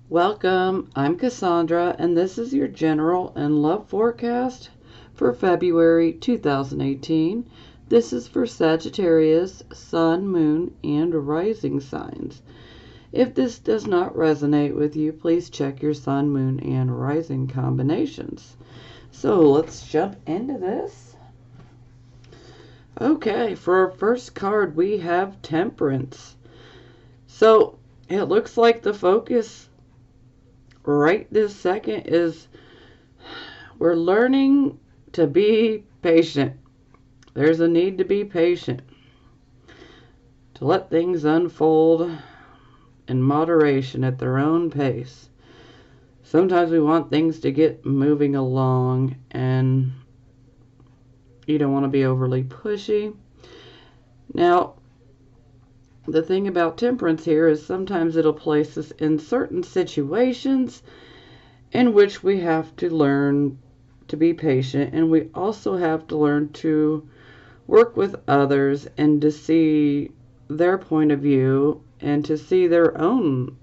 Welcome, I'm Cassandra, and this is your general and love forecast for February 2018. This is for Sagittarius, Sun, Moon, and Rising signs. If this does not resonate with you, please check your Sun, Moon, and Rising combinations. So let's jump into this. Okay, for our first card, we have Temperance. So it looks like the focus right this second is we're learning to be patient. There's a need to be patient, to let things unfold in moderation at their own pace. Sometimes we want things to get moving along, and you don't want to be overly pushy. Now, the thing about Temperance here is sometimes it'll place us in certain situations in which we have to learn to be patient, and we also have to learn to work with others and to see their point of view and to see their own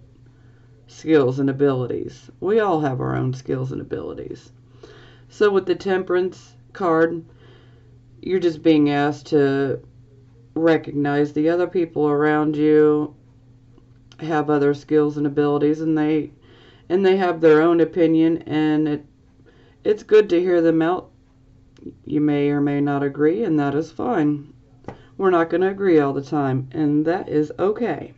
skills and abilities. We all have our own skills and abilities. So with the Temperance card, you're just being asked to recognize the other people around you have other skills and abilities, and they have their own opinion, and it's good to hear them out. You may or may not agree, and that is fine. We're not going to agree all the time, and that is okay.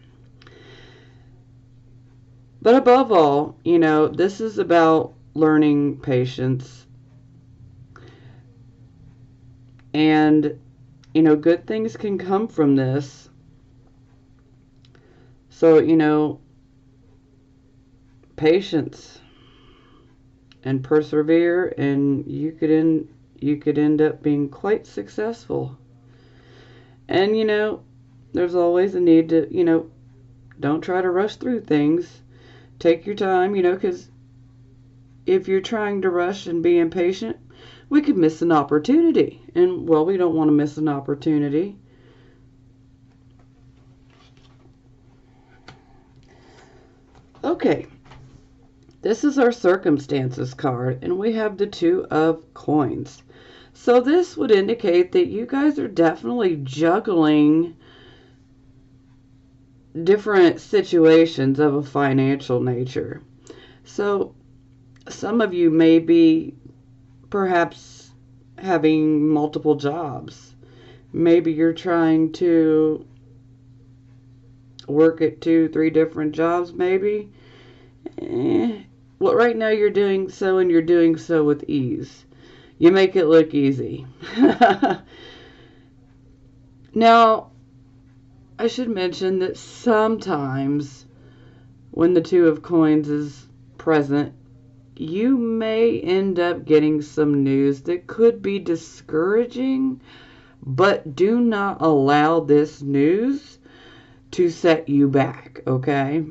But above all, this is about learning patience. And good things can come from this. So, patience and persevere, and you could end up being quite successful. And there's always a need to, don't try to rush through things. Take your time, because if you're trying to rush and be impatient, we could miss an opportunity. And, well, we don't want to miss an opportunity. Okay, this is our circumstances card, and we have the Two of Coins. So this would indicate that you guys are definitely juggling different situations of a financial nature. So some of you may be perhaps having multiple jobs. Maybe you're trying to work at 2-3 different jobs, maybe. Well, right now you're doing so, and you're doing so with ease. You make it look easy. Now, I should mention that sometimes when the Two of Coins is present, you may end up getting some news that could be discouraging, but do not allow this news to set you back, okay?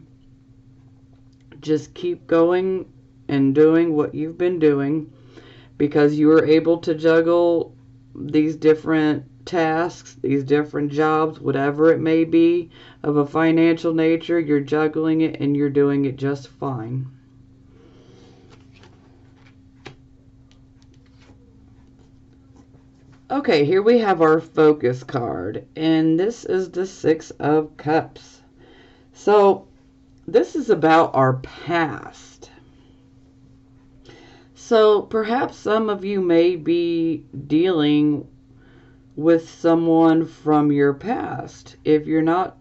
Just keep going and doing what you've been doing, because you are able to juggle these different tasks, these different jobs, whatever it may be of a financial nature. You're juggling it, and you're doing it just fine. Okay, here we have our focus card, and this is the Six of Cups. So this is about our past. So perhaps some of you may be dealing with someone from your past. If you're not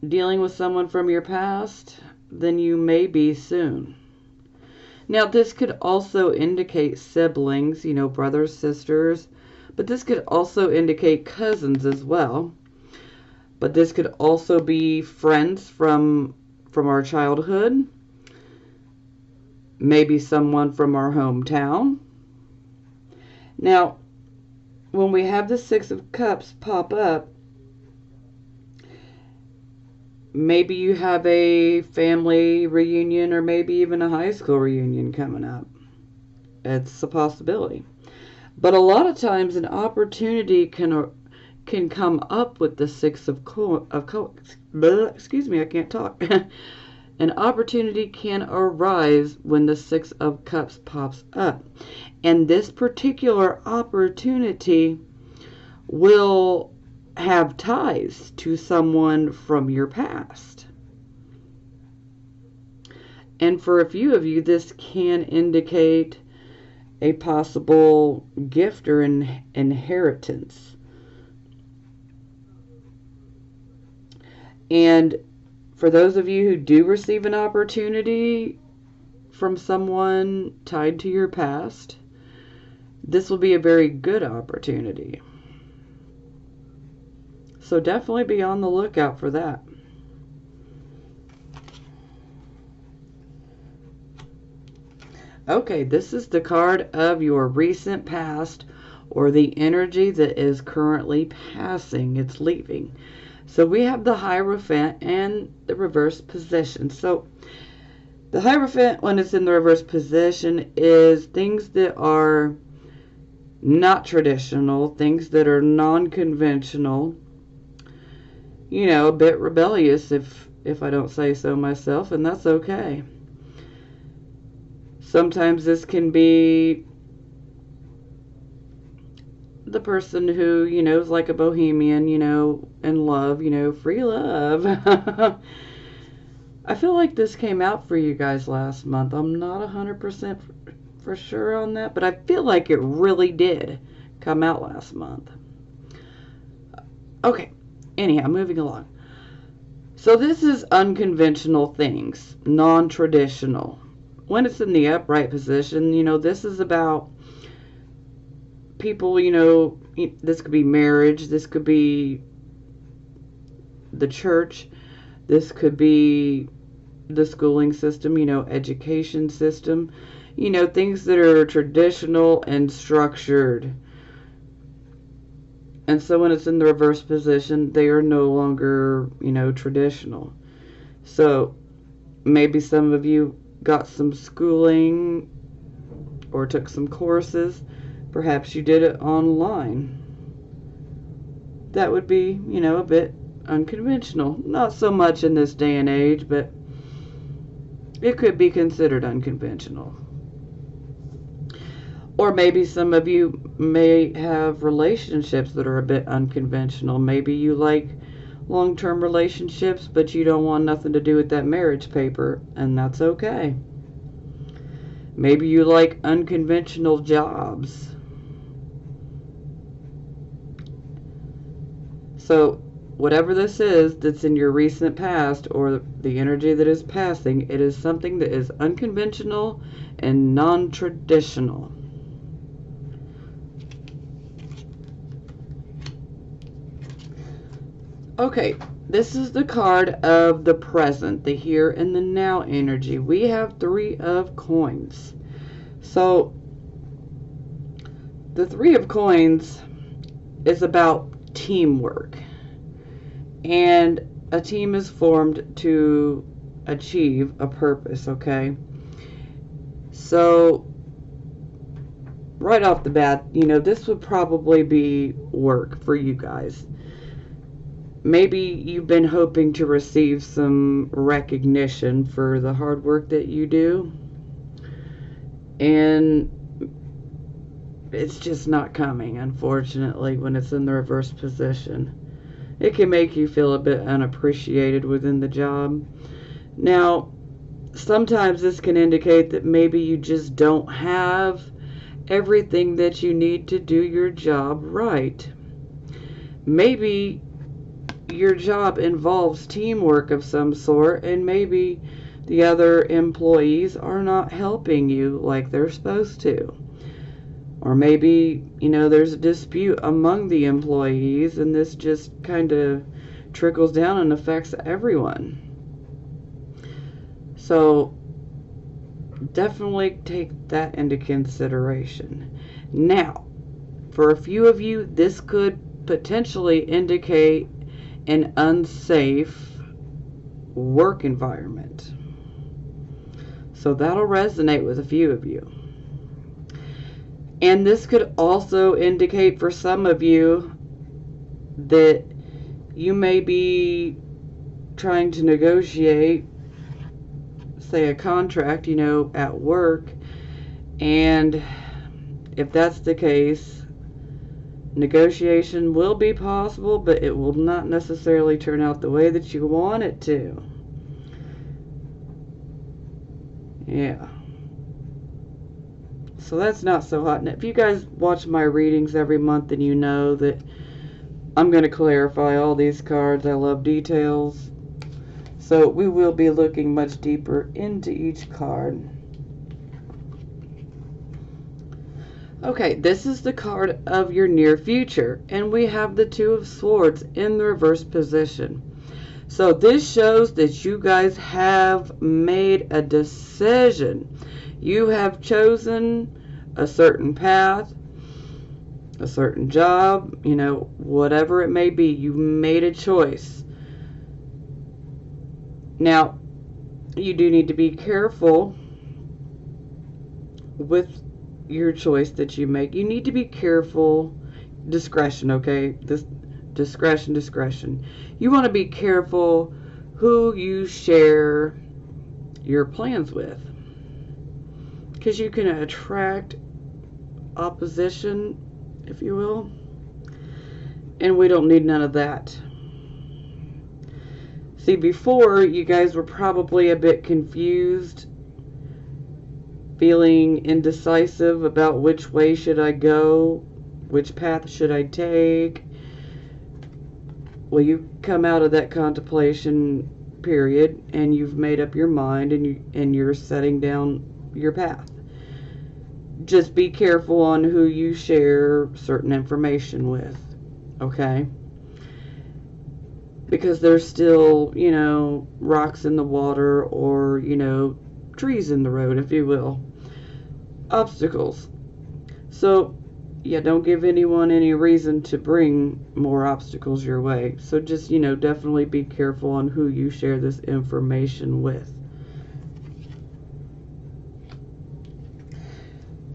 dealing with someone from your past, then you may be soon. Now, this could also indicate siblings, brothers, sisters, but this could also indicate cousins as well. But this could also be friends from our childhood, maybe someone from our hometown. Now, when we have the Six of Cups pop up, maybe you have a family reunion, or maybe even a high school reunion coming up. It's a possibility. But a lot of times an opportunity can come up with the Six of Coins. Excuse me, I can't talk. An opportunity can arise when the Six of Cups pops up. And this particular opportunity will have ties to someone from your past. And for a few of you, this can indicate a possible gift or inheritance. And for those of you who do receive an opportunity from someone tied to your past, this will be a very good opportunity. So definitely be on the lookout for that. Okay, this is the card of your recent past, or the energy that is currently passing. It's leaving. So we have the Hierophant and the reverse position. So the Hierophant, when it's in the reverse position, is things that are not traditional, things that are non-conventional, you know, a bit rebellious if I don't say so myself, and that's okay. Sometimes this can be the person who, you know, is like a bohemian, you know, in love, you know, free love. I feel like this came out for you guys last month. I'm not 100% for sure on that, but I feel like it really did come out last month. Okay, anyhow, moving along. So this is unconventional things, non-traditional. When it's in the upright position, you know, this is about people, you know, this could be marriage, this could be the church, this could be the schooling system, you know, education system, you know, things that are traditional and structured. And so when it's in the reverse position, they are no longer, you know, traditional. So maybe some of you got some schooling or took some courses. Perhaps you did it online. That would be, you know, a bit unconventional. Not so much in this day and age, but it could be considered unconventional. Or maybe some of you may have relationships that are a bit unconventional. Maybe you like long-term relationships, but you don't want nothing to do with that marriage paper, and that's okay. Maybe you like unconventional jobs. So whatever this is that's in your recent past, or the energy that is passing, it is something that is unconventional and non-traditional. Okay, this is the card of the present, the here and the now energy. We have 3 of coins. So the 3 of coins is about teamwork. And a team is formed to achieve a purpose, okay? So right off the bat, you know, this would probably be work for you guys. Maybe you've been hoping to receive some recognition for the hard work that you do, and it's just not coming, unfortunately, when it's in the reverse position. It can make you feel a bit unappreciated within the job. Now, sometimes this can indicate that maybe you just don't have everything that you need to do your job right. Maybe your job involves teamwork of some sort, and maybe the other employees are not helping you like they're supposed to. Or maybe, you know, there's a dispute among the employees, and this just kind of trickles down and affects everyone. So definitely take that into consideration. Now, for a few of you, this could potentially indicate an unsafe work environment. So that'll resonate with a few of you. And this could also indicate for some of you that you may be trying to negotiate say a contract, at work. And if that's the case, negotiation will be possible, but it will not necessarily turn out the way that you want it to. Yeah. So that's not so hot. And if you guys watch my readings every month, then you know that I'm going to clarify all these cards. I love details. So we will be looking much deeper into each card. Okay, this is the card of your near future. And we have the Two of Swords in the reverse position. So this shows that you guys have made a decision. You have chosen a certain path, a certain job, whatever it may be. You've made a choice. Now, you do need to be careful with your choice that you make. You need to be careful. Discretion, okay? This discretion. You want to be careful who you share your plans with, because you can attract opposition, if you will, and we don't need none of that. See, before, you guys were probably a bit confused, feeling indecisive about which way should I go, which path should I take. Well, you come out of that contemplation period and you've made up your mind, and you're setting down your path. Just be careful on who you share certain information with, okay? Because there's still, rocks in the water, or, trees in the road, if you will. Obstacles. So, yeah, don't give anyone any reason to bring more obstacles your way. So just, definitely be careful on who you share this information with.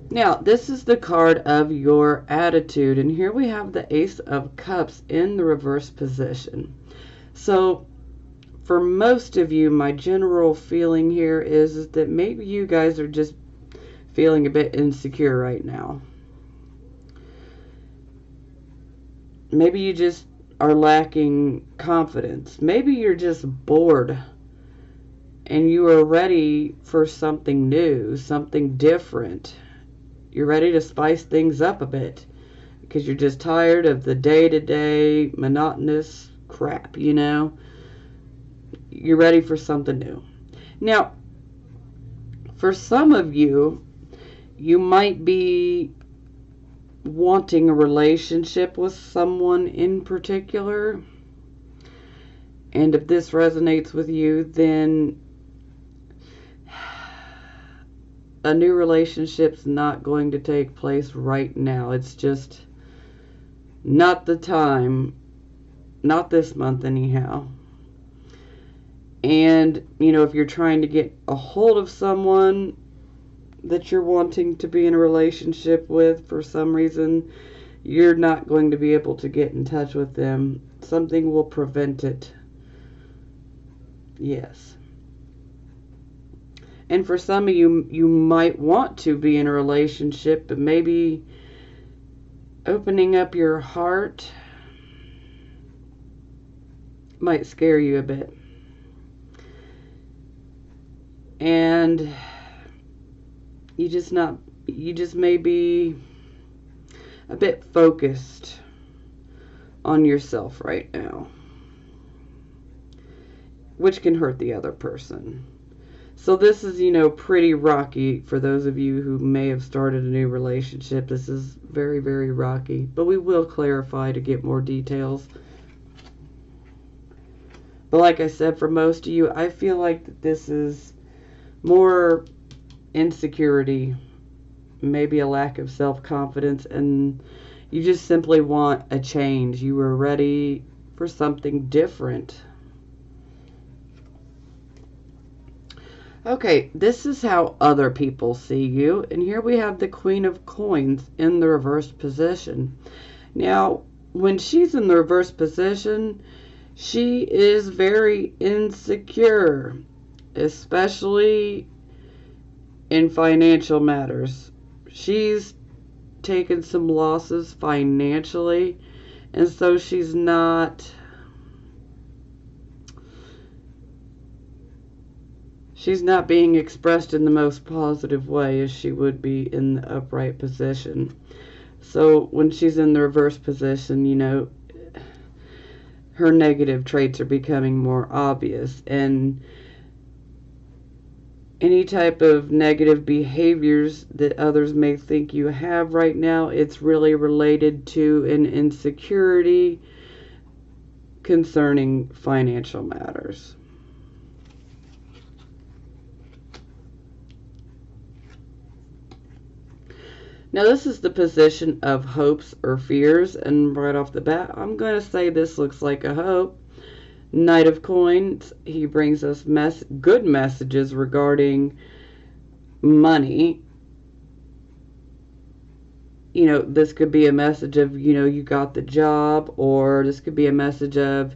Now, this is the card of your attitude, and here we have the Ace of Cups in the reverse position. So, for most of you, my general feeling here is that maybe you guys are just feeling a bit insecure right now. Maybe you just are lacking confidence. Maybe you're just bored and you are ready for something new, something different. You're ready to spice things up a bit because you're just tired of the day-to-day monotonous crap, You're ready for something new. Now, for some of you, you might be wanting a relationship with someone in particular. And if this resonates with you, then a new relationship's not going to take place right now. It's just not the time. Not this month anyhow. And, if you're trying to get a hold of someone that you're wanting to be in a relationship with, for some reason, you're not going to be able to get in touch with them. Something will prevent it. Yes. And for some of you, you might want to be in a relationship, but maybe opening up your heart might scare you a bit. And you just may be a bit focused on yourself right now, which can hurt the other person. So this is, pretty rocky for those of you who may have started a new relationship. This is very, very rocky, but we will clarify to get more details. But like I said, for most of you, I feel like this is more insecurity, maybe a lack of self-confidence, and you just simply want a change. You were ready for something different. Okay, this is how other people see you. And here we have the Queen of Coins in the reverse position. Now, when she's in the reverse position, she is very insecure. especially in financial matters. She's taken some losses financially, and so she's not being expressed in the most positive way as she would be in the upright position. So when she's in the reverse position, her negative traits are becoming more obvious, and any type of negative behaviors that others may think you have right now, it's really related to an insecurity concerning financial matters. Now this is the position of hopes or fears, and right off the bat, I'm going to say this looks like a hope. Knight of Coins, he brings us good messages regarding money. This could be a message of, you got the job, or this could be a message of,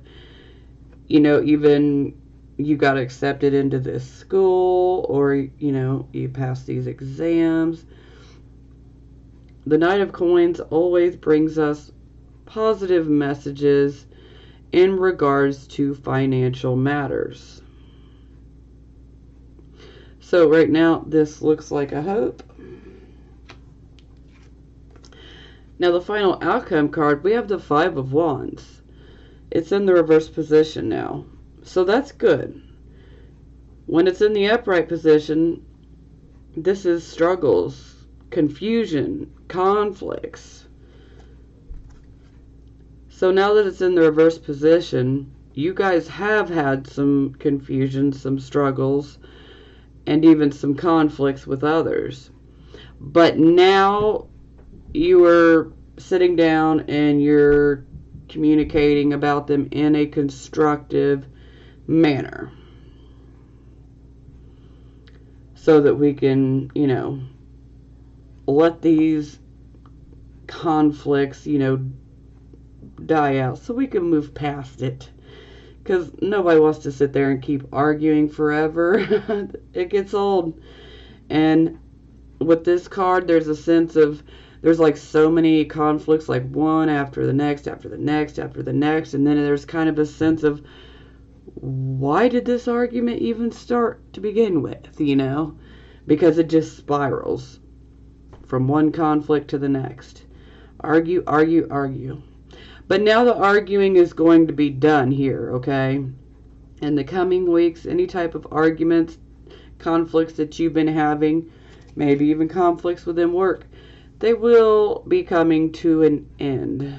even you got accepted into this school, or, you passed these exams. The Knight of Coins always brings us positive messages in regards to financial matters. So right now, this looks like a hope. Now the final outcome card, we have the Five of Wands. It's in the reverse position now. So that's good. When it's in the upright position, this is struggles, confusion, conflicts. So now that it's in the reverse position, you guys have had some confusion, some struggles, and even some conflicts with others. But now you are sitting down and you're communicating about them in a constructive manner, so that we can, let these conflicts, die out, so we can move past it. Because nobody wants to sit there and keep arguing forever. It gets old. And with this card, there's a sense of, there's like so many conflicts, like one after the next, after the next, after the next. And then there's kind of a sense of, why did this argument even start to begin with, Because it just spirals from one conflict to the next. Argue, argue, argue. But now the arguing is going to be done here, okay? In the coming weeks, any type of arguments, conflicts that you've been having, maybe even conflicts within work, they will be coming to an end.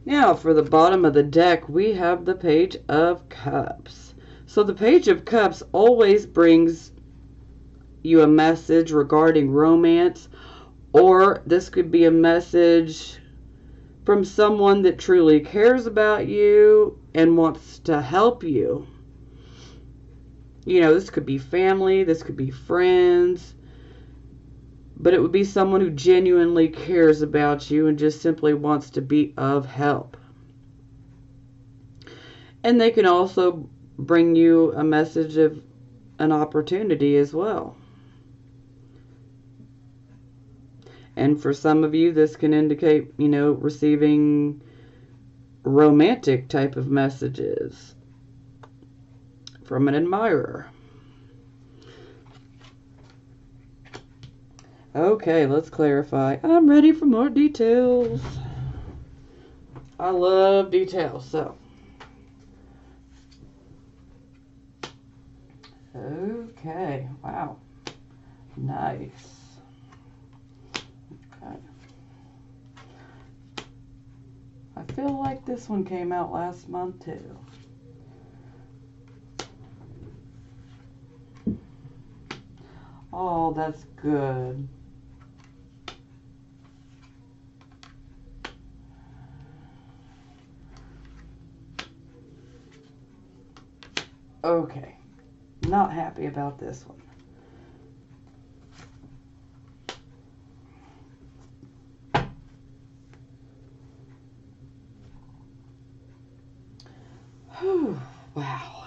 Now, for the bottom of the deck, we have the Page of Cups. So the Page of Cups always brings you a message regarding romance, or this could be a message from someone that truly cares about you and wants to help you. This could be family, this could be friends, but it would be someone who genuinely cares about you and just simply wants to be of help. And they can also bring you a message of an opportunity as well. And for some of you, this can indicate, receiving romantic type of messages from an admirer. Okay, let's clarify. I'm ready for more details. I love details, so. Okay, wow. Nice. I feel like this one came out last month too. Oh, that's good. Okay, not happy about this one. Whew, wow.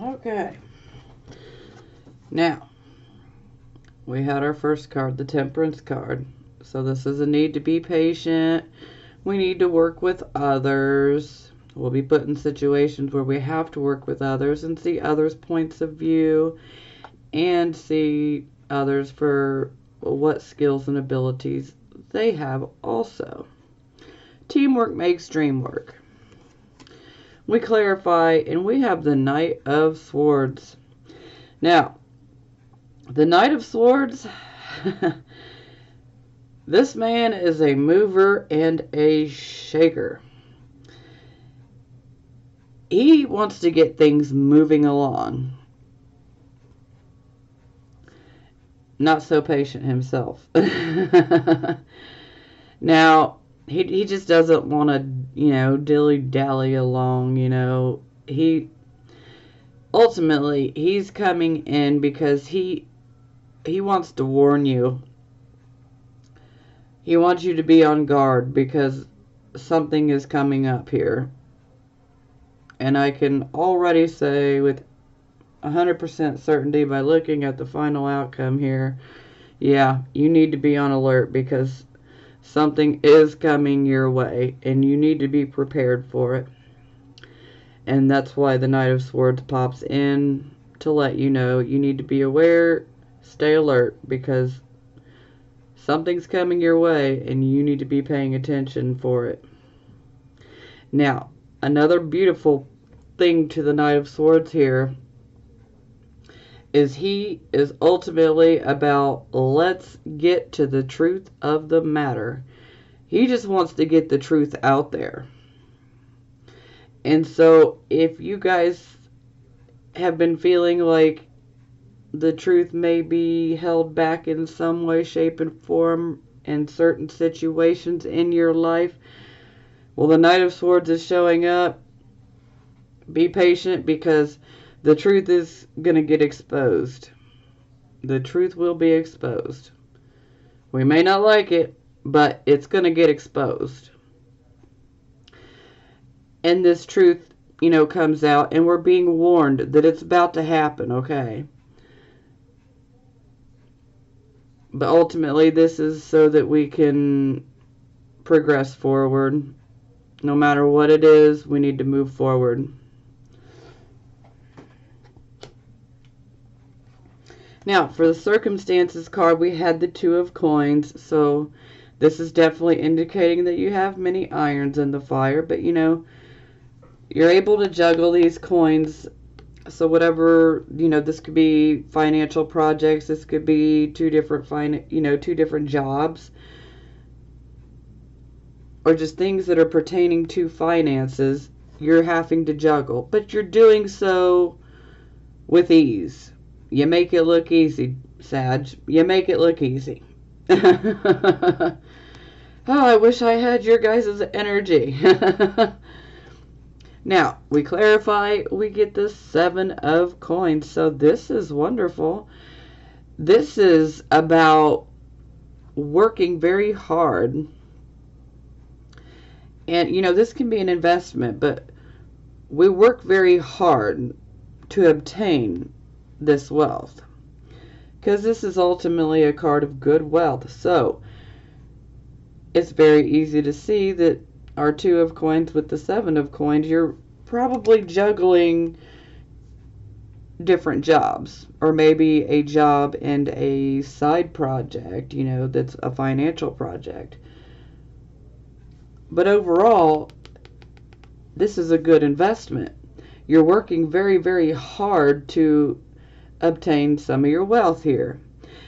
Okay. Now, we had our first card, the Temperance card. So this is a need to be patient. We need to work with others. We'll be put in situations where we have to work with others and see others' points of view and see others for what skills and abilities they have also. Teamwork makes dream work. We clarify, and we have the Knight of Swords. Now, the Knight of Swords, this man is a mover and a shaker. He wants to get things moving along. Not so patient himself. Now, he just doesn't want to, dilly-dally along, He ultimately, he's coming in because he wants to warn you. He wants you to be on guard because something is coming up here. And I can already say with 100% certainty by looking at the final outcome here, yeah, you need to be on alert because something is coming your way and you need to be prepared for it. And that's why the Knight of Swords pops in to let you know you need to be aware, stay alert, because something's coming your way and you need to be paying attention for it. Now, another beautiful thing to the Knight of Swords here is he is ultimately about, let's get to the truth of the matter. He just wants to get the truth out there. And so if you guys have been feeling like the truth may be held back in some way, shape, and form in certain situations in your life, well, the Knight of Swords is showing up. Be patient because the truth is going to get exposed. The truth will be exposed. We may not like it, but it's going to get exposed. And this truth, comes out, and we're being warned that it's about to happen, okay? But ultimately, this is so that we can progress forward. No matter what it is, we need to move forward. Now, for the Circumstances card, we had the Two of Coins. So this is definitely indicating that you have many irons in the fire. But, you're able to juggle these coins. So whatever, this could be financial projects. This could be two different jobs. Or just things that are pertaining to finances. You're having to juggle. But you're doing so with ease. You make it look easy, Sag. You make it look easy. Oh, I wish I had your guys' energy. Now, we clarify, we get the Seven of Coins. So this is wonderful. This is about working very hard. And, this can be an investment, but we work very hard to obtain this wealth, because this is ultimately a card of good wealth. So it's very easy to see that our Two of Coins with the Seven of Coins, you're probably juggling different jobs, or maybe a job and a side project, that's a financial project. But overall, this is a good investment. You're working very, very hard to obtain some of your wealth here.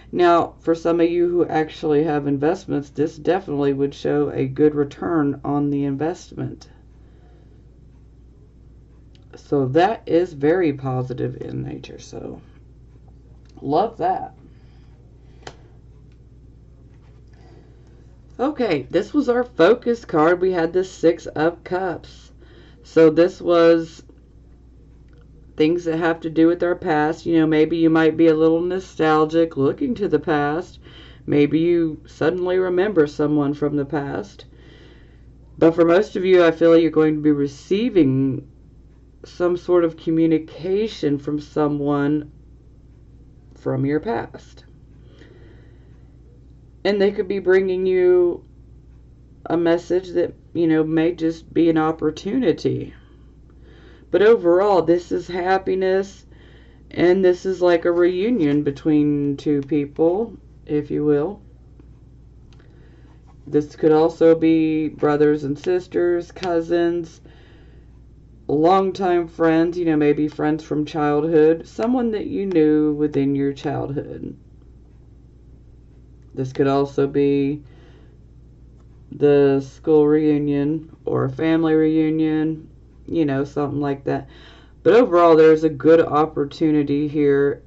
Now, for some of you who actually have investments, this definitely would show a good return on the investment. So that is very positive in nature. So, love that. Okay, this was our focus card. We had the Six of Cups. So this was things that have to do with our past. Maybe you might be a little nostalgic looking to the past. Maybe you suddenly remember someone from the past. But for most of you, I feel you're going to be receiving some sort of communication from someone from your past. And they could be bringing you a message that, may just be an opportunity. But overall, this is happiness, and this is like a reunion between two people, if you will. This could also be brothers and sisters, cousins, longtime friends, maybe friends from childhood, someone that you knew within your childhood. This could also be the school reunion or a family reunion, something like that. But overall, there's a good opportunity here,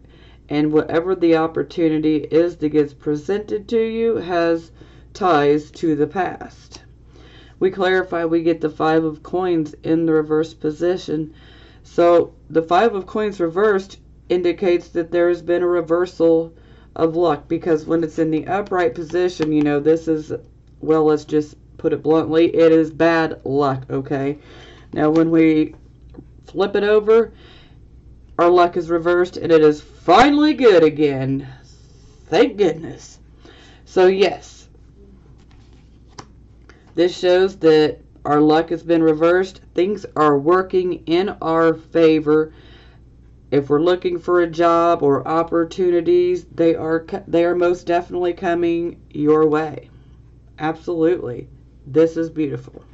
and whatever the opportunity is that gets presented to you has ties to the past. We clarify, we get the 5 of coins in the reverse position. So the 5 of coins reversed indicates that there has been a reversal of luck, because when it's in the upright position, this is, well, let's just put it bluntly, it is bad luck, okay? Now when we flip it over, our luck is reversed and it is finally good again. Thank goodness. So yes, this shows that our luck has been reversed. Things are working in our favor. If we're looking for a job or opportunities, they are most definitely coming your way. Absolutely. This is beautiful.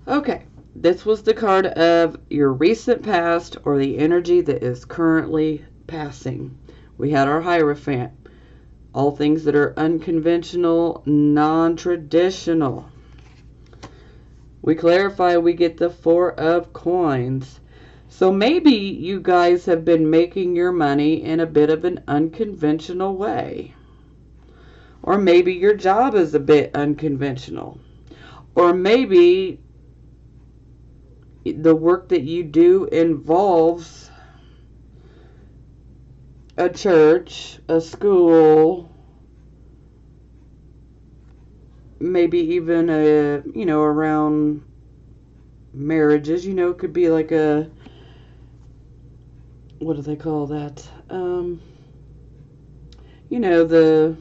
Okay, this was the card of your recent past, or the energy that is currently passing. We had our Hierophant. All things that are unconventional, non-traditional. We clarify, we get the 4 of coins. So maybe you guys have been making your money in a bit of an unconventional way. Or maybe your job is a bit unconventional. Or maybe the work that you do involves a church, a school, maybe even around marriages. It could be like a, what do they call that? The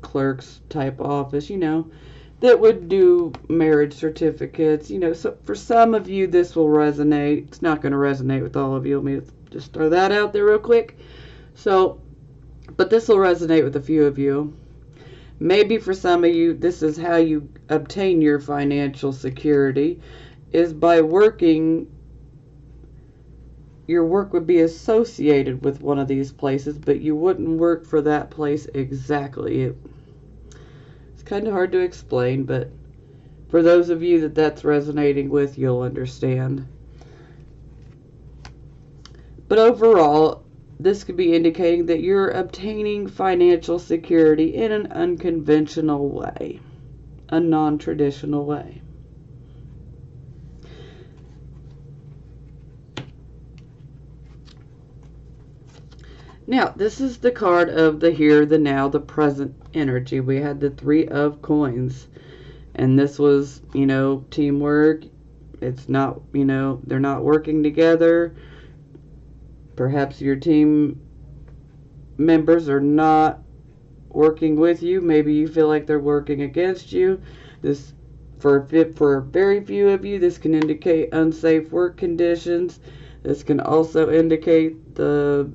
clerk's type office, that would do marriage certificates. So for some of you, this will resonate. It's not going to resonate with all of you. Let me just throw that out there real quick. So, but this will resonate with a few of you. Maybe for some of you, this is how you obtain your financial security, is by working. Your work would be associated with one of these places, but you wouldn't work for that place exactly. It's kind of hard to explain, but for those of you that that's resonating with, you'll understand. But overall, this could be indicating that you're obtaining financial security in an unconventional way, a non-traditional way. Now, this is the card of the here, the now, the present energy. We had the 3 of coins. And this was, teamwork. It's not, they're not working together. Perhaps your team members are not working with you. Maybe you feel like they're working against you. This, for very few of you, this can indicate unsafe work conditions. This can also indicate the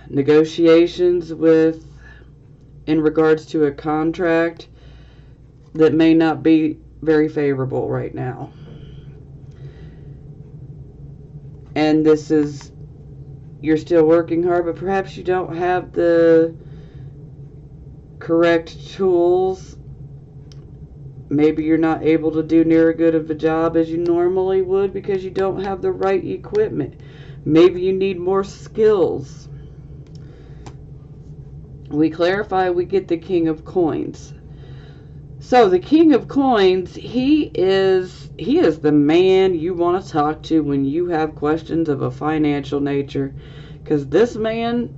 negotiations in regards to a contract that may not be very favorable right now. And this is, you're still working hard, but perhaps you don't have the correct tools. Maybe you're not able to do near as good of a job as you normally would because you don't have the right equipment. Maybe you need more skills. We clarify, we get the King of Coins. So the King of Coins, he is the man you want to talk to when you have questions of a financial nature. Because this man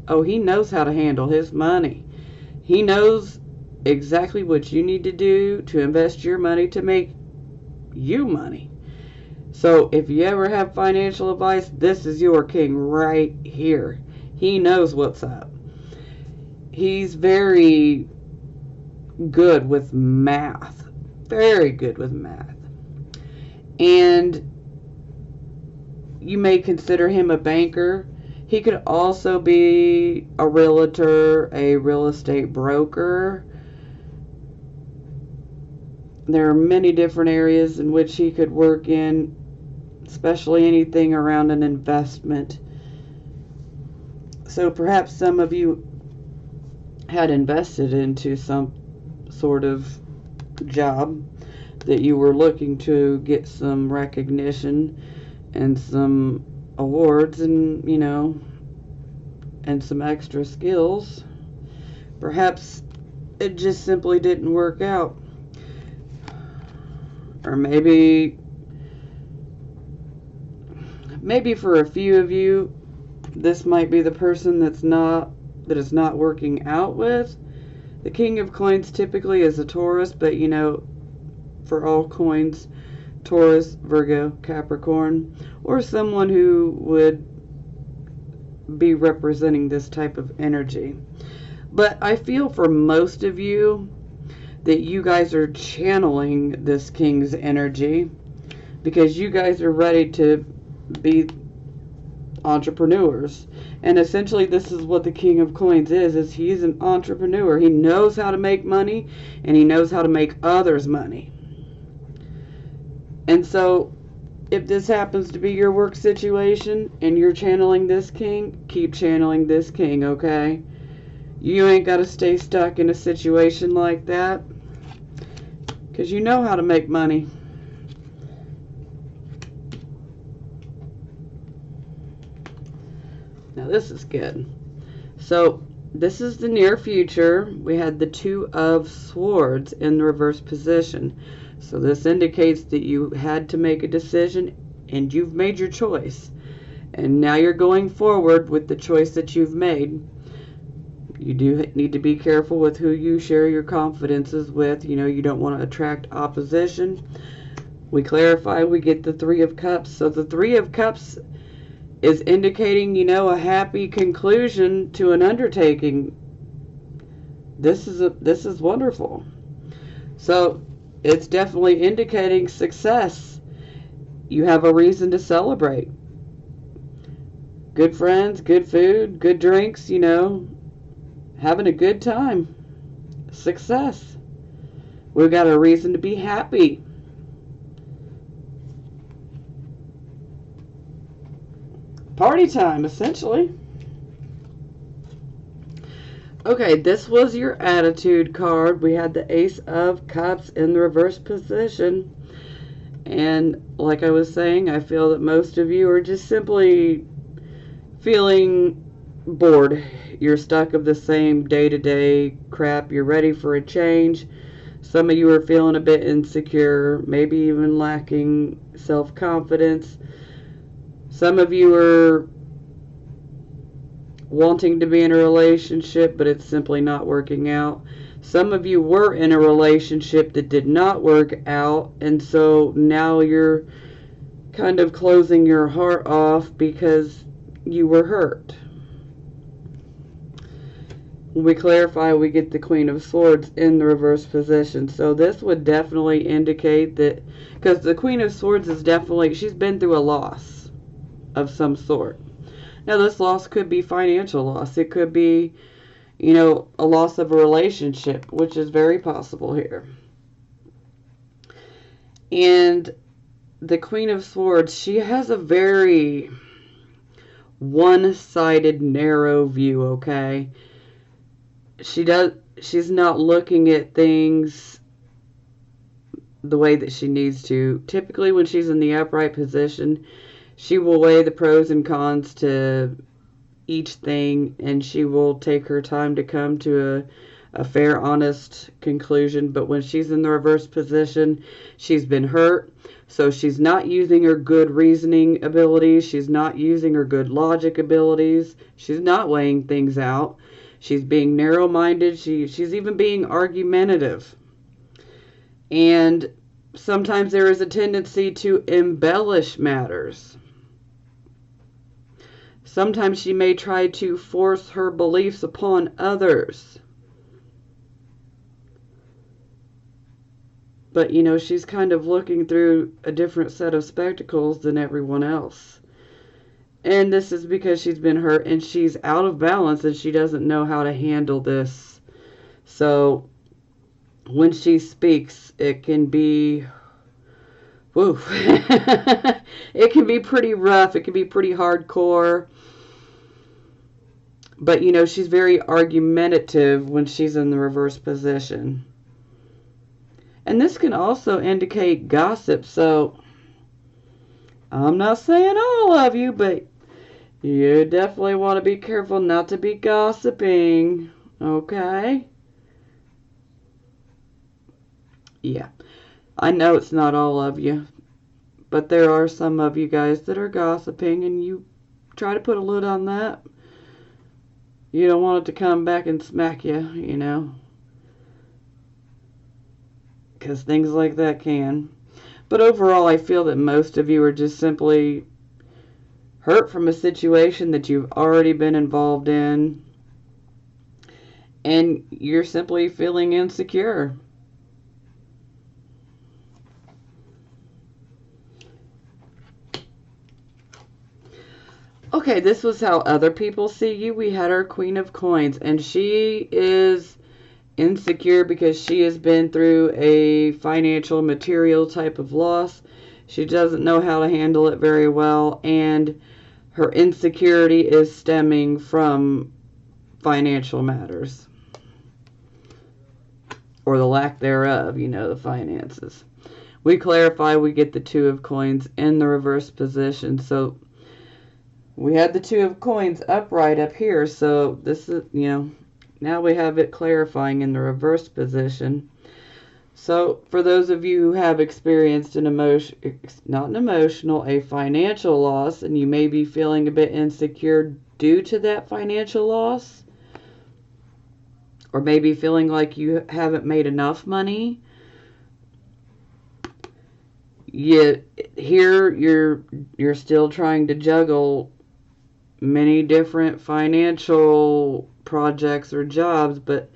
Oh, he knows how to handle his money. He knows exactly what you need to do to invest your money to make you money. So if you ever have financial advice, this is your king right here. He knows what's up. He's very good with math. Very good with math. And you may consider him a banker. He could also be a realtor, a real estate broker. There are many different areas in which he could work in, especially anything around an investment. So perhaps some of you had invested into some sort of job that you were looking to get some recognition and some awards and, and some extra skills. Perhaps it just simply didn't work out. Or maybe for a few of you, this might be the person that is not working out with. The King of Coins typically is a Taurus, but for all coins, Taurus, Virgo, Capricorn, or someone who would be representing this type of energy. But I feel for most of you that you guys are channeling this King's energy because you guys are ready to be entrepreneurs. And essentially this is what the King of Coins is he's an entrepreneur. He knows how to make money and he knows how to make others money. And so if this happens to be your work situation and you're channeling this king, keep channeling this king, okay? You ain't got to stay stuck in a situation like that because you know how to make money. Now this is good. So this is the near future. We had the Two of Swords in the reverse position. So this indicates that you had to make a decision and you've made your choice. And now you're going forward with the choice that you've made. You do need to be careful with who you share your confidences with. You don't want to attract opposition. We clarify, we get the Three of Cups. So the Three of Cups is indicating, a happy conclusion to an undertaking. This is wonderful. So it's definitely indicating success. You have a reason to celebrate. Good friends, good food, good drinks, having a good time. Success. We've got a reason to be happy. Party time, essentially. Okay, this was your attitude card. We had the Ace of Cups in the reverse position. And like I was saying, I feel that most of you are just simply feeling bored. You're stuck of the same day-to-day crap. You're ready for a change. Some of you are feeling a bit insecure, maybe even lacking self-confidence. Some of you are wanting to be in a relationship, but it's simply not working out. Some of you were in a relationship that did not work out, and so now you're kind of closing your heart off because you were hurt. When we clarify, we get the Queen of Swords in the reverse position. So this would definitely indicate that, because the Queen of Swords is definitely, she's been through a loss of some sort. Now this loss could be financial loss. It could be, a loss of a relationship, which is very possible here. And the Queen of Swords, she has a very one-sided, narrow view, okay? She's not looking at things the way that she needs to. Typically when she's in the upright position, she will weigh the pros and cons to each thing, and she will take her time to come to a fair, honest conclusion. But when she's in the reverse position, she's been hurt. So she's not using her good reasoning abilities. She's not using her good logic abilities. She's not weighing things out. She's being narrow-minded. She's even being argumentative. And sometimes there is a tendency to embellish matters. Sometimes she may try to force her beliefs upon others. But, you know, she's kind of looking through a different set of spectacles than everyone else. And this is because she's been hurt and she's out of balance and she doesn't know how to handle this. So, when she speaks, it can be, woo, it can be pretty rough. It can be pretty hardcore. But, you know, she's very argumentative when she's in the reverse position. And this can also indicate gossip. So, I'm not saying all of you, but you definitely want to be careful not to be gossiping. Okay? Yeah. I know it's not all of you. But there are some of you guys that are gossiping, and you try to put a lid on that. You don't want it to come back and smack you, you know. Because things like that can. But overall, I feel that most of you are just simply hurt from a situation that you've already been involved in. And you're simply feeling insecure. Okay, this was how other people see you. We had our Queen of Coins, and she is insecure because she has been through a financial, material type of loss. She doesn't know how to handle it very well, and her insecurity is stemming from financial matters. Or the lack thereof, you know, the finances. We clarify, we get the Two of Coins in the reverse position. So we had the Two of Coins upright up here. So this is, you know, now we have it clarifying in the reverse position. So for those of you who have experienced an a financial loss, and you may be feeling a bit insecure due to that financial loss, or maybe feeling like you haven't made enough money, yet here you're still trying to juggle many different financial projects or jobs, but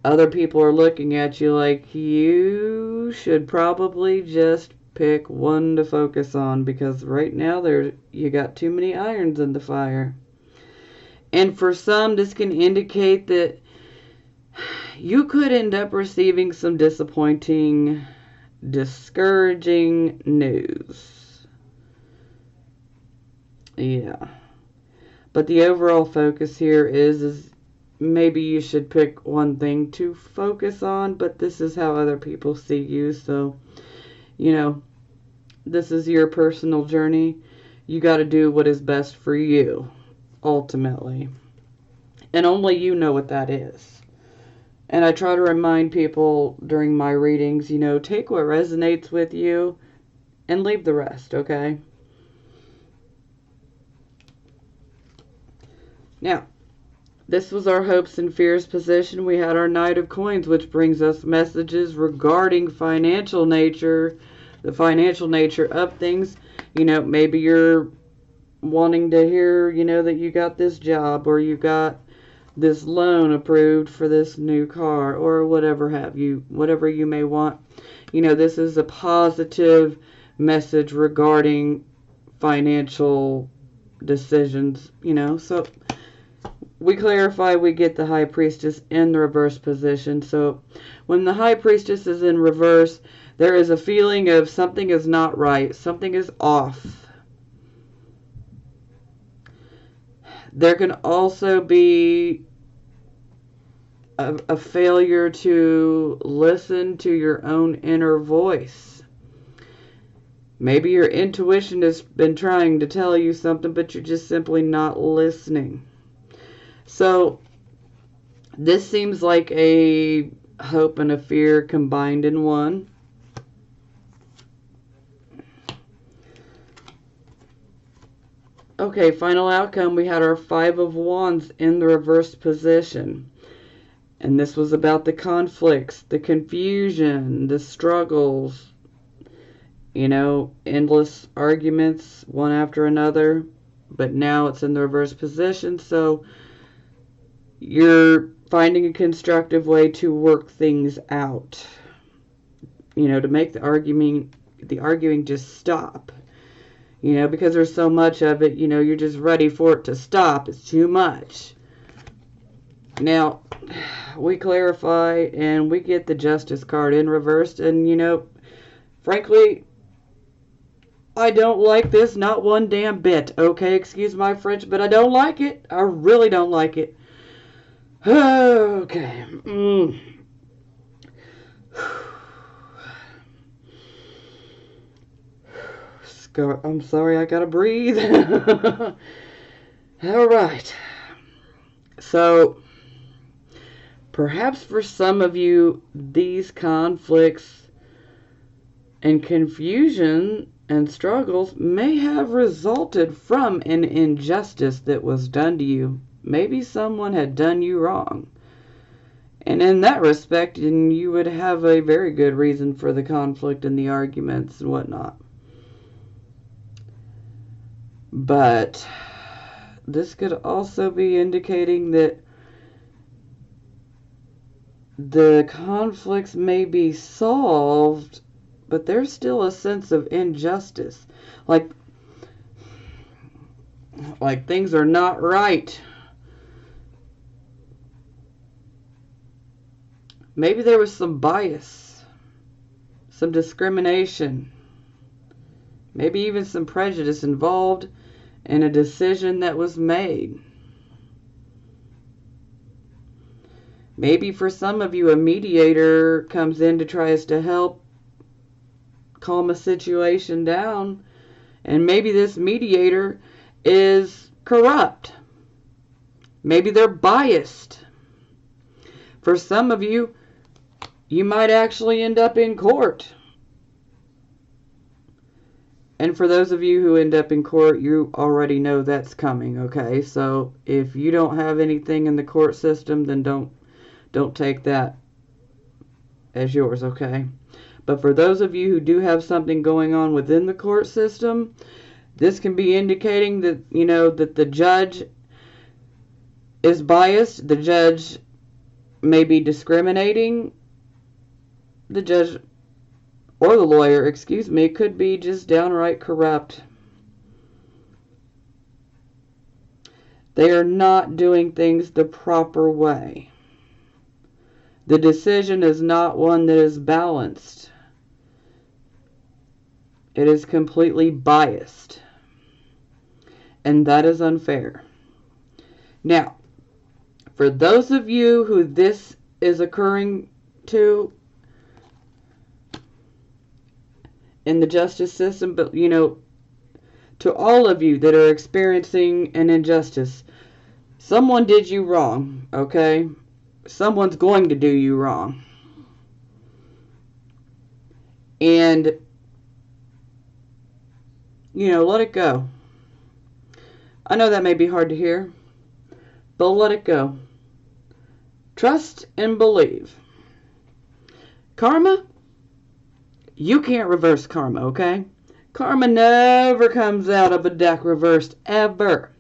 other people are looking at you like you should probably just pick one to focus on, because right now you got too many irons in the fire. And for some, this can indicate that you could end up receiving some disappointing, discouraging news. Yeah. But the overall focus here is maybe you should pick one thing to focus on, but this is how other people see you. So, you know, this is your personal journey. You got to do what is best for you, ultimately. And only you know what that is. And I try to remind people during my readings, you know, take what resonates with you and leave the rest, okay? Now, this was our hopes and fears position. We had our Knight of Coins, which brings us messages regarding financial nature, the financial nature of things. You know, maybe you're wanting to hear, you know, that you got this job, or you got this loan approved for this new car, or whatever you may want. You know, this is a positive message regarding financial decisions, you know. So we clarify, we get the High Priestess in the reverse position. So when the High Priestess is in reverse, there is a feeling of something is not right, something is off. There can also be a failure to listen to your own inner voice. Maybe your intuition has been trying to tell you something, but you're just simply not listening. So this seems like a hope and a fear combined in one. Okay, final outcome. We had our Five of Wands in the reversed position. And this was about the conflicts, the confusion, the struggles, endless arguments, one after another. But now it's in the reversed position, so you're finding a constructive way to work things out. To make the arguing just stop. Because there's so much of it, you're just ready for it to stop. It's too much. Now, we clarify and we get the Justice card in reversed, and frankly, I don't like this, not one damn bit. Okay, excuse my French, but I don't like it. I really don't like it. Okay. I'm sorry, I gotta breathe. All right. So, perhaps for some of you, these conflicts and confusion and struggles may have resulted from an injustice that was done to you. Maybe someone had done you wrong. And in that respect, you would have a very good reason for the conflict and the arguments and whatnot. But this could also be indicating that the conflicts may be solved, but there's still a sense of injustice. Like things are not right. Maybe there was some bias, some discrimination, maybe even some prejudice involved in a decision that was made. Maybe for some of you, a mediator comes in to try to help calm a situation down, and maybe this mediator is corrupt. Maybe they're biased. For some of you, you might actually end up in court. And for those of you who end up in court, you already know that's coming, okay? So if you don't have anything in the court system, then don't take that as yours, okay? But for those of you who do have something going on within the court system, this can be indicating that, that the judge is biased. The judge may be discriminating. The judge or the lawyer, could be just downright corrupt. They are not doing things the proper way. The decision is not one that is balanced. It is completely biased. And that is unfair. Now, for those of you who this is occurring to in the justice system, but to all of you that are experiencing an injustice, someone did you wrong, okay? Someone's going to do you wrong. And let it go. I know that may be hard to hear, but let it go. Trust and believe. Karma, you can't reverse karma, okay? Karma never comes out of a deck reversed, ever.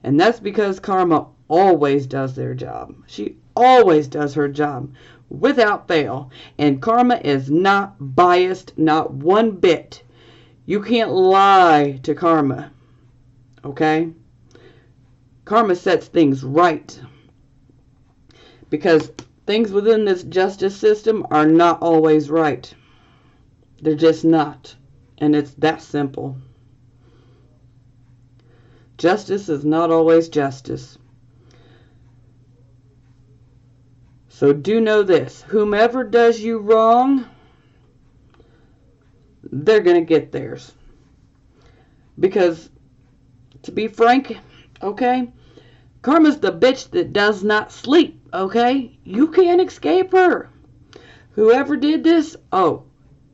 And that's because karma always does their job. She always does her job without fail. And karma is not biased, not one bit. You can't lie to karma, okay? Karma sets things right. Because things within this justice system are not always right. They're just not. And it's that simple. Justice is not always justice. So do know this. Whomever does you wrong, they're going to get theirs. Because, to be frank, okay, karma's the bitch that does not sleep, okay? You can't escape her. Whoever did this,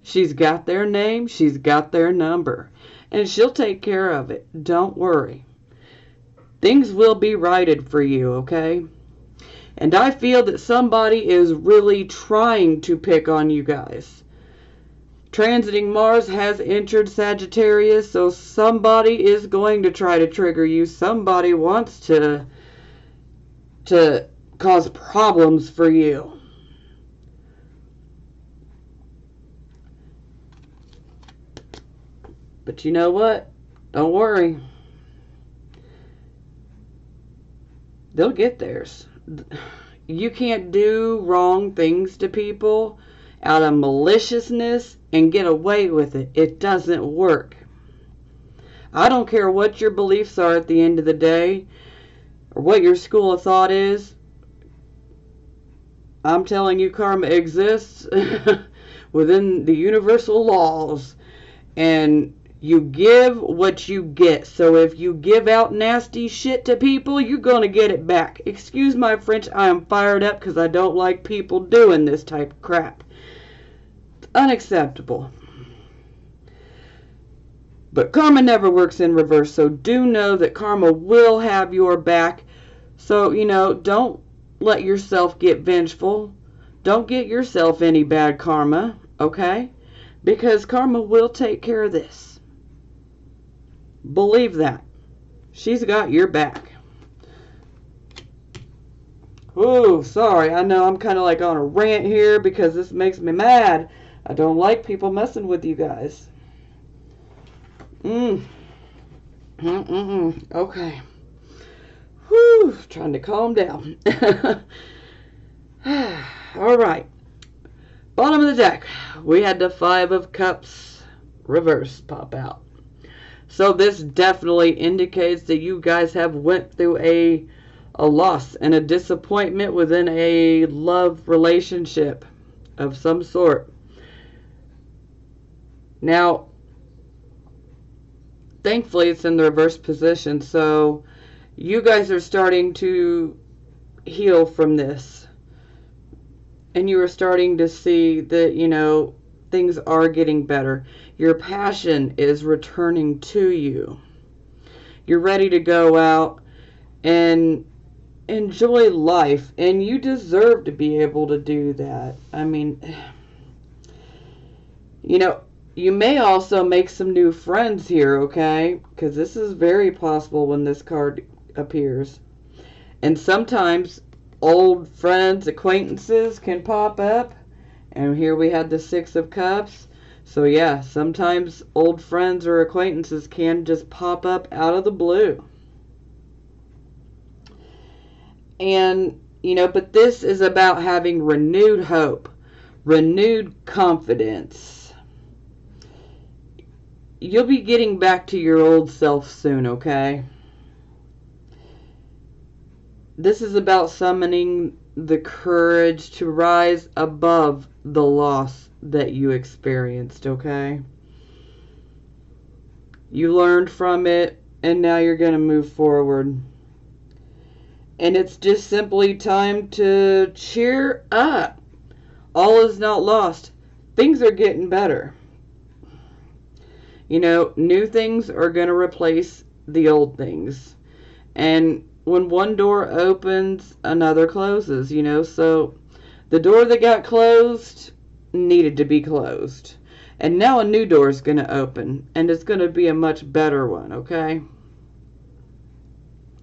she's got their name, she's got their number, and she'll take care of it. Don't worry. things will be righted for you, okay? And I feel that somebody is really trying to pick on you guys. Transiting Mars has entered Sagittarius, so somebody is going to try to trigger you. Somebody wants to cause problems for you. But you know what? Don't worry. They'll get theirs. You can't do wrong things to people out of maliciousness and get away with it. It doesn't work. I don't care what your beliefs are at the end of the day, or what your school of thought is. I'm telling you, karma exists within the universal laws, and you give what you get. So if you give out nasty shit to people, you're going to get it back. Excuse my French, I am fired up because I don't like people doing this type of crap. It's unacceptable. But karma never works in reverse, so do know that karma will have your back. So, you know, don't let yourself get vengeful. Don't get yourself any bad karma, okay? Because karma will take care of this. Believe that. She's got your back. Ooh, sorry. I know I'm kind of like on a rant here because this makes me mad. I don't like people messing with you guys. Okay. Whew, trying to calm down. All right. Bottom of the deck, we had the Five of Cups reverse pop out. So this definitely indicates that you guys have went through a loss and a disappointment within a love relationship of some sort. Now, thankfully it's in the reverse position, so you guys are starting to heal from this. And you are starting to see that, you know, things are getting better. Your passion is returning to you. You're ready to go out and enjoy life. And you deserve to be able to do that. I mean, you know, you may also make some new friends here, okay? Because this is very possible when this card appears. And sometimes old friends, acquaintances can pop up. And here we had the Six of Cups. So yeah, sometimes old friends or acquaintances can just pop up out of the blue. And, you know, but this is about having renewed hope, renewed confidence. You'll be getting back to your old self soon, okay? This is about summoning the courage to rise above the loss that you experienced, okay? You learned from it, and now you're going to move forward. And it's just simply time to cheer up. All is not lost. Things are getting better. You know, new things are going to replace the old things. And when one door opens, another closes, you know. So the door that got closed needed to be closed. And now a new door is going to open. And it's going to be a much better one, okay?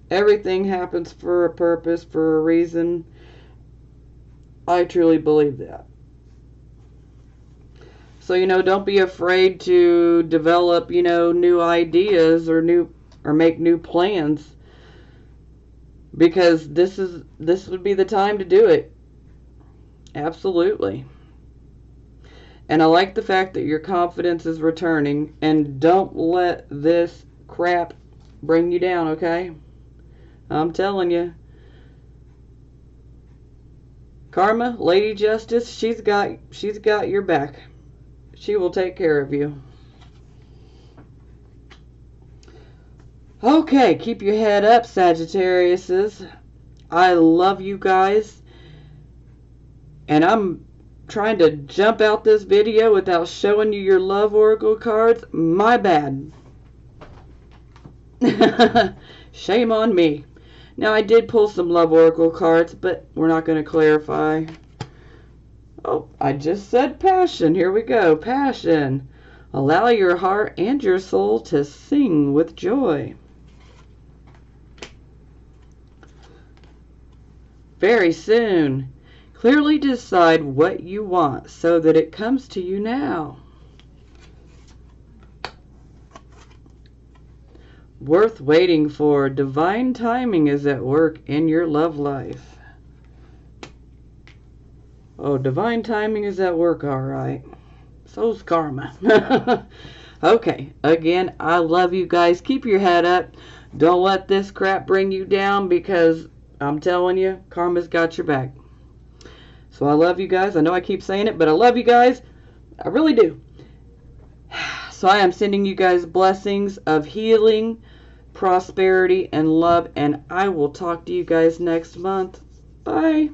Everything happens for a purpose, for a reason. I truly believe that. So, you know, don't be afraid to develop, you know, new ideas or make new plans. Because this would be the time to do it. Absolutely. And I like the fact that your confidence is returning. And don't let this crap bring you down, okay? I'm telling you. Karma, Lady Justice, she's got your back. She will take care of you. Okay, keep your head up, Sagittariuses. I love you guys. And I'm trying to jump out this video without showing you your love oracle cards. My bad. Shame on me. Now, I did pull some love oracle cards, but we're not going to clarify. Oh, I just said passion. Here we go. Passion. Allow your heart and your soul to sing with joy. Very soon. Clearly decide what you want so that it comes to you now. Worth waiting for. Divine timing is at work in your love life. Oh, divine timing is at work, all right. So's karma. Okay, again, I love you guys. Keep your head up. Don't let this crap bring you down, because I'm telling you, karma's got your back. So I love you guys. I know I keep saying it, but I love you guys. I really do. So I am sending you guys blessings of healing, prosperity, and love, and I will talk to you guys next month. Bye.